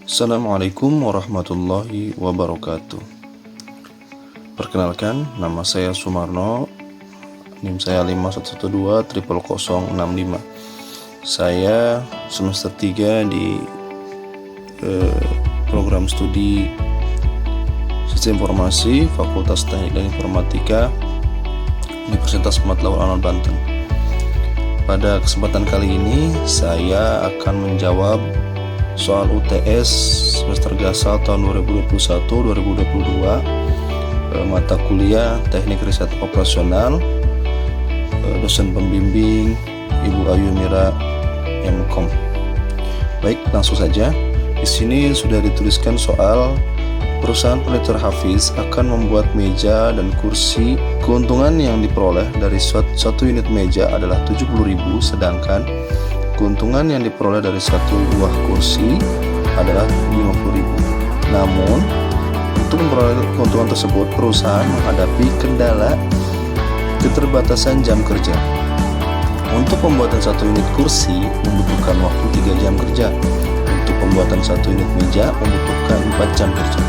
Assalamualaikum warahmatullahi wabarakatuh. Perkenalkan, nama saya Sumarno, NIM saya 51120065. Saya semester 3 di program studi Sistem Informasi Fakultas Teknik dan Informatika Universitas Matlaul Anon Banten. Pada kesempatan kali ini saya akan menjawab soal UTS semester gasal tahun 2021-2022 mata kuliah Teknik Riset Operasional, dosen pembimbing Ibu Ayu Mira MKom. Baik, langsung saja. Di sini sudah dituliskan soal perusahaan furnitur Hafiz akan membuat meja dan kursi. Keuntungan yang diperoleh dari satu unit meja adalah 70.000, sedangkan keuntungan yang diperoleh dari satu buah kursi adalah 50.000. Namun, untuk memperoleh keuntungan tersebut, perusahaan menghadapi kendala keterbatasan jam kerja. Untuk pembuatan satu unit kursi membutuhkan waktu 3 jam kerja. Untuk pembuatan satu unit meja membutuhkan 4 jam kerja.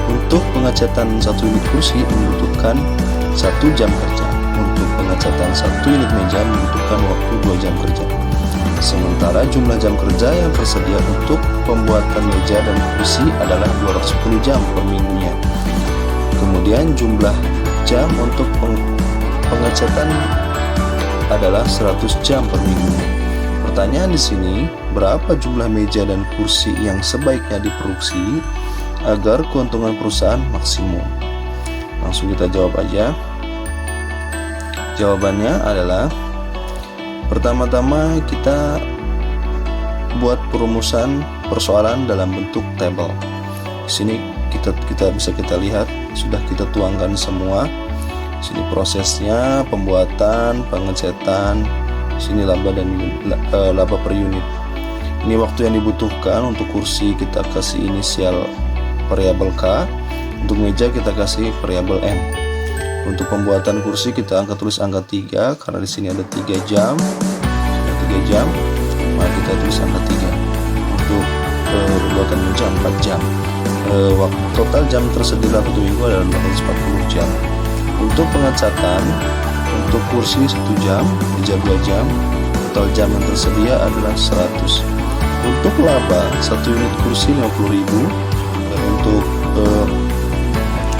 Untuk pengecatan satu unit kursi membutuhkan 1 jam kerja. Untuk pengecatan satu unit meja membutuhkan waktu 2 jam kerja. Sementara jumlah jam kerja yang tersedia untuk pembuatan meja dan kursi adalah 210 jam per minggunya. Kemudian jumlah jam untuk pengecatan adalah 100 jam per minggunya. Pertanyaan di sini, berapa jumlah meja dan kursi yang sebaiknya diproduksi agar keuntungan perusahaan maksimum? Langsung kita jawab aja. Jawabannya adalah, pertama-tama kita buat perumusan persoalan dalam bentuk tabel. Di sini kita bisa lihat sudah kita tuangkan semua. Di sini prosesnya, pembuatan, pengecetan, di sini laba dan laba per unit. Ini waktu yang dibutuhkan. Untuk kursi kita kasih inisial variabel K, untuk meja kita kasih variabel M. Untuk pembuatan kursi kita tulis angka 3 karena di sini ada 3 jam. Ada 3 jam, maka kita tulis angka 3. Untuk pembuatan meja 4 jam. Waktu total jam tersedia dalam 1 minggu adalah 240 jam. Untuk pengecatan, untuk kursi 1 jam, meja 2 jam, total jam yang tersedia adalah 100. Untuk laba, 1 unit kursi 50.000, dan untuk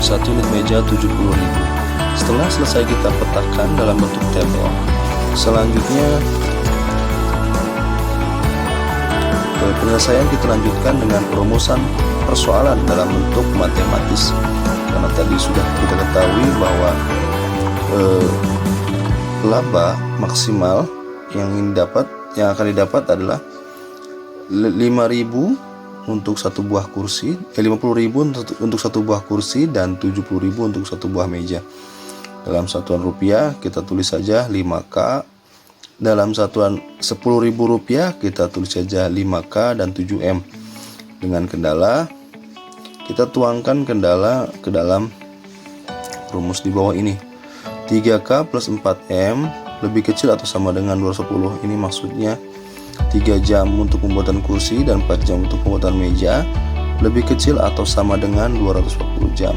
1 unit meja 70.000. Setelah selesai kita petakan dalam bentuk tabel, selanjutnya penyelesaian kita lanjutkan dengan perumusan persoalan dalam bentuk matematis. Karena tadi sudah kita ketahui bahwa laba maksimal yang akan didapat adalah 5.000 untuk satu buah kursi, 50.000 untuk satu buah kursi, dan 70.000 untuk satu buah meja. Dalam satuan rupiah kita tulis saja 5K. Dalam satuan 10.000 rupiah kita tulis saja 5K dan 7M. Dengan kendala, kita tuangkan kendala ke dalam rumus di bawah ini. 3K plus 4M lebih kecil atau sama dengan 210. Ini maksudnya 3 jam untuk pembuatan kursi dan 4 jam untuk pembuatan meja lebih kecil atau sama dengan 240 jam.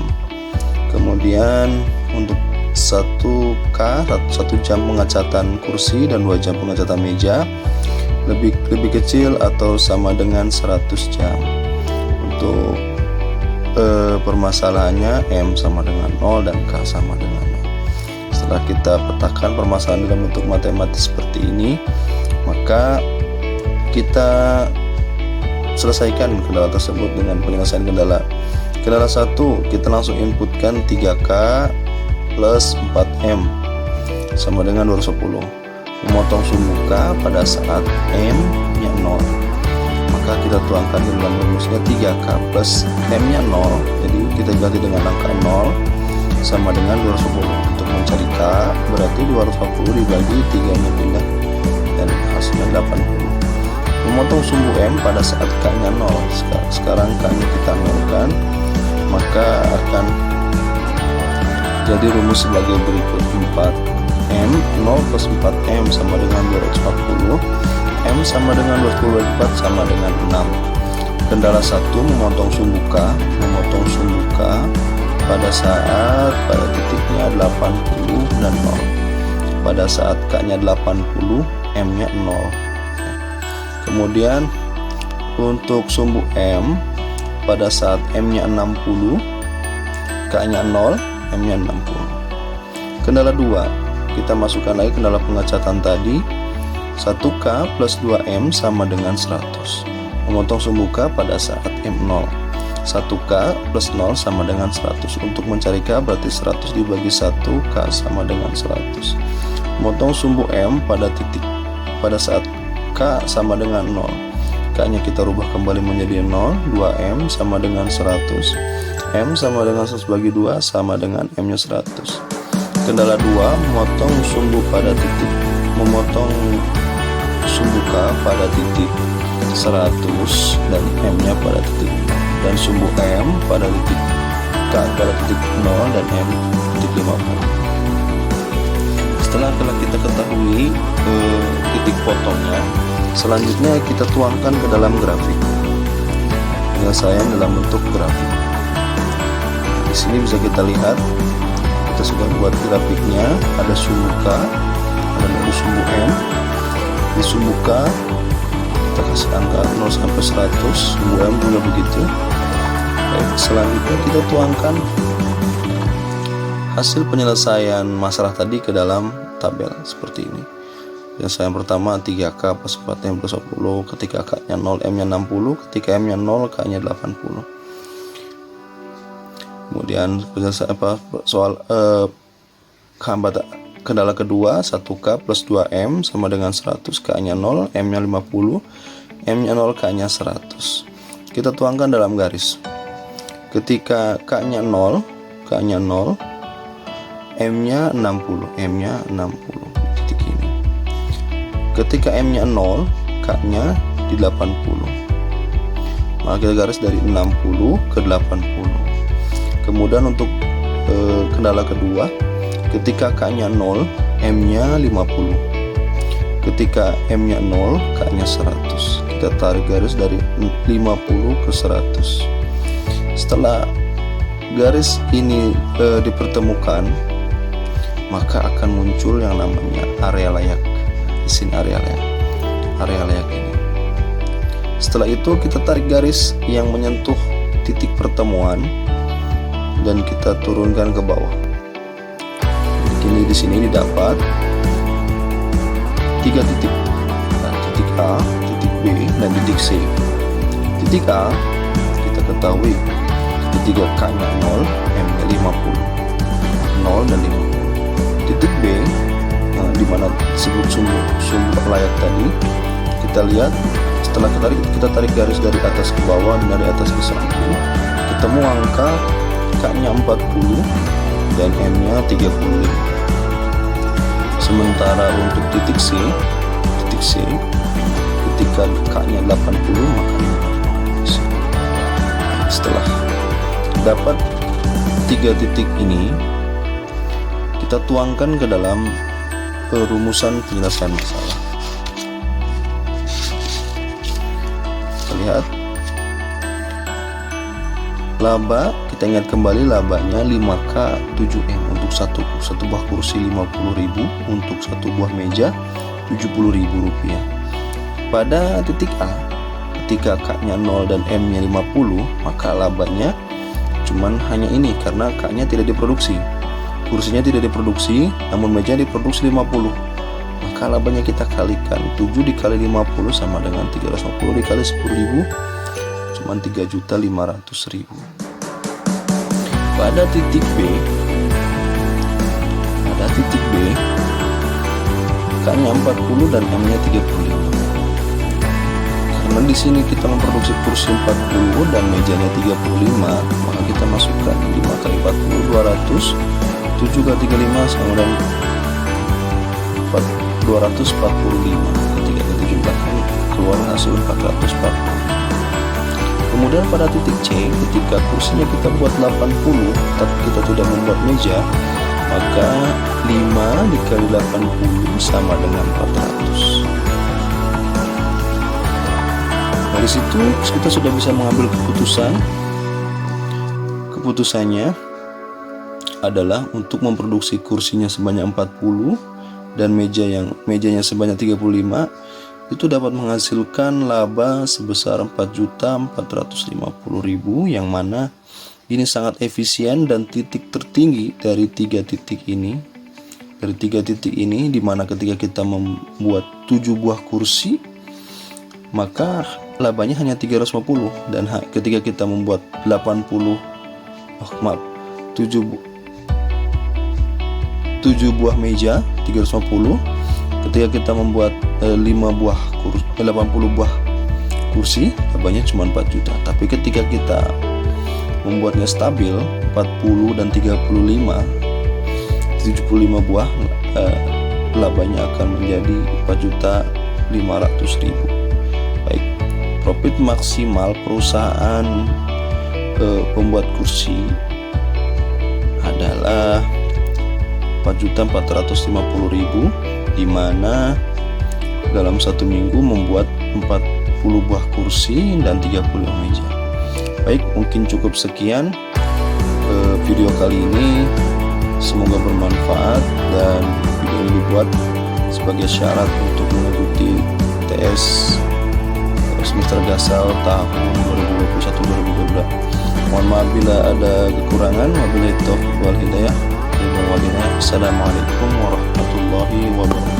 Kemudian untuk 1K, 1 jam pengecatan kursi dan 2 jam pengecatan meja lebih kecil atau sama dengan 100 jam. Untuk permasalahannya M sama dengan 0 dan K sama dengan 0. Setelah kita petakan permasalahan dalam bentuk matematis seperti ini, maka kita selesaikan kendala tersebut dengan penyelesaian kendala. Kendala 1, kita langsung inputkan 3K plus 4M sama dengan 210. Memotong sumbu K pada saat M nya 0, maka kita tuangkan di dalam rumusnya 3K plus M nya 0. Jadi kita ganti dengan angka 0 sama dengan 210. Untuk mencari K berarti 240 dibagi 3 nya pindah dan hasilnya 80. Memotong sumbu M pada saat K nya 0. Sekarang K nya kita nolkan, maka akan jadi rumus sebagai berikut. 4M 0 plus 4M sama dengan 240, M sama dengan 20 bagi 4 sama dengan 6. Kendala 1, memotong sumbu K. Memotong sumbu K pada saat titiknya 80 dan 0. Pada saat K-nya 80, M-nya 0. Kemudian untuk sumbu M pada saat M-nya 60, K-nya 0, M-nya 60. Kendala 2, kita masukkan lagi kendala pengecatan tadi. 1K plus 2M sama dengan 100. Memotong sumbu K pada saat M0. 1K plus 0 sama dengan 100. Untuk mencari K berarti 100 dibagi 1, K sama dengan 100. Memotong sumbu M pada saat K sama dengan 0. K-nya kita rubah kembali menjadi 0. 2M sama dengan 100. M sama dengan 100 bagi 2 sama dengan M-nya 100. Kendala 2, memotong sumbu K pada titik 100 dan M-nya pada titik, dan sumbu M pada titik K pada titik 0 dan M titik 50. Setelah kita ketahui titik potongnya, selanjutnya kita tuangkan ke dalam grafik. Penyelesaian dalam bentuk grafik. Di sini bisa kita lihat, kita sudah buat grafiknya. Ada sumbu K, ada sumbu M. Di sumbu K kita kasih angka 0 sampai 100, sumbu M juga begitu. Baik, selanjutnya kita tuangkan hasil penyelesaian masalah tadi ke dalam tabel seperti ini. Penyelesaian pertama 3K plus 4M plus 20, ketika K-nya 0, M-nya 60, ketika M-nya 0, K-nya 80. Kemudian penyelesaian kendala kedua, 1K plus 2M sama dengan 100, K-nya 0, M-nya 50, M-nya 0, K-nya 100. Kita tuangkan dalam garis. Ketika K-nya 0, M-nya 60, M-nya 60 titik ini. Ketika M-nya 0, K-nya di 80. Maka kita garis dari 60 ke 80. Kemudian untuk kendala kedua, ketika K-nya 0, M-nya 50. Ketika M-nya 0, K-nya 100. Kita tarik garis dari 50 ke 100. Setelah garis ini dipertemukan, maka akan muncul yang namanya area layak. Di sini area layak ini. Setelah itu kita tarik garis yang menyentuh titik pertemuan dan kita turunkan ke bawah. Ini di sini didapat 3 titik. Nah, titik A, titik B, dan titik C. Titik A kita ketahui ketika K-nya 0, M-nya 50. 0 dan 50. Titik B di mana disebut sumbu layak tadi, kita lihat setelah kita tarik garis dari atas ke bawah dan dari atas ke samping, ketemu angka K-nya 40 dan M-nya 35. Sementara untuk titik C ketika K-nya 80 maka setelah dapat 3 titik ini, kita tuangkan ke dalam rumusan penyelesaian masalah. Kita lihat laba, kita ingat kembali labanya 5K 7M untuk satu buah kursi 50.000, untuk satu buah meja 70.000 rupiah. Pada titik A, ketika K-nya 0 dan M-nya 50, maka labanya cuman hanya ini karena K-nya tidak diproduksi. Kursinya tidak diproduksi, namun meja diproduksi 50. Maka labanya kita kalikan 7 dikali 50 sama dengan 350 dikali 10.000, cuman 3.500.000. Pada titik B, K-nya 40 dan M-nya 35. Karena di sini kita memproduksi kursi 40 dan mejanya 35, maka kita masukkan 5 kali 40 200, 7 kali 35 sama dengan 245. Ketika kita jumlahkan keluar hasil 440. Kemudian pada titik C, ketika kursinya kita buat 80 tapi kita tidak membuat meja, maka 5 dikali 80 sama dengan 400. Dari situ kita sudah bisa mengambil keputusan. Keputusannya adalah untuk memproduksi kursinya sebanyak 40 dan mejanya sebanyak 35, itu dapat menghasilkan laba sebesar 4.450.000, yang mana ini sangat efisien dan titik tertinggi dari 3 titik ini. Dari 3 titik ini, dimana ketika kita membuat 7 buah kursi, maka labanya hanya 350, dan ketika kita membuat 7 buah meja 350, ketika kita membuat 80 buah kursi, labanya cuma 4 juta. Tapi ketika kita membuatnya stabil 40 dan 35, 75 buah, labanya akan menjadi 4.500.000. Baik, profit maksimal perusahaan pembuat kursi adalah 4.450.000, di mana dalam 1 minggu membuat 40 buah kursi dan 35 meja. Baik, mungkin cukup sekian video kali ini. Semoga bermanfaat, dan video ini dibuat sebagai syarat untuk mengikuti TS semester dasar tahun 2021-2022. Mohon maaf bila ada kekurangan. Wabillahi taufiq wal hidayah. Assalamualaikum warahmatullahi wabarakatuh.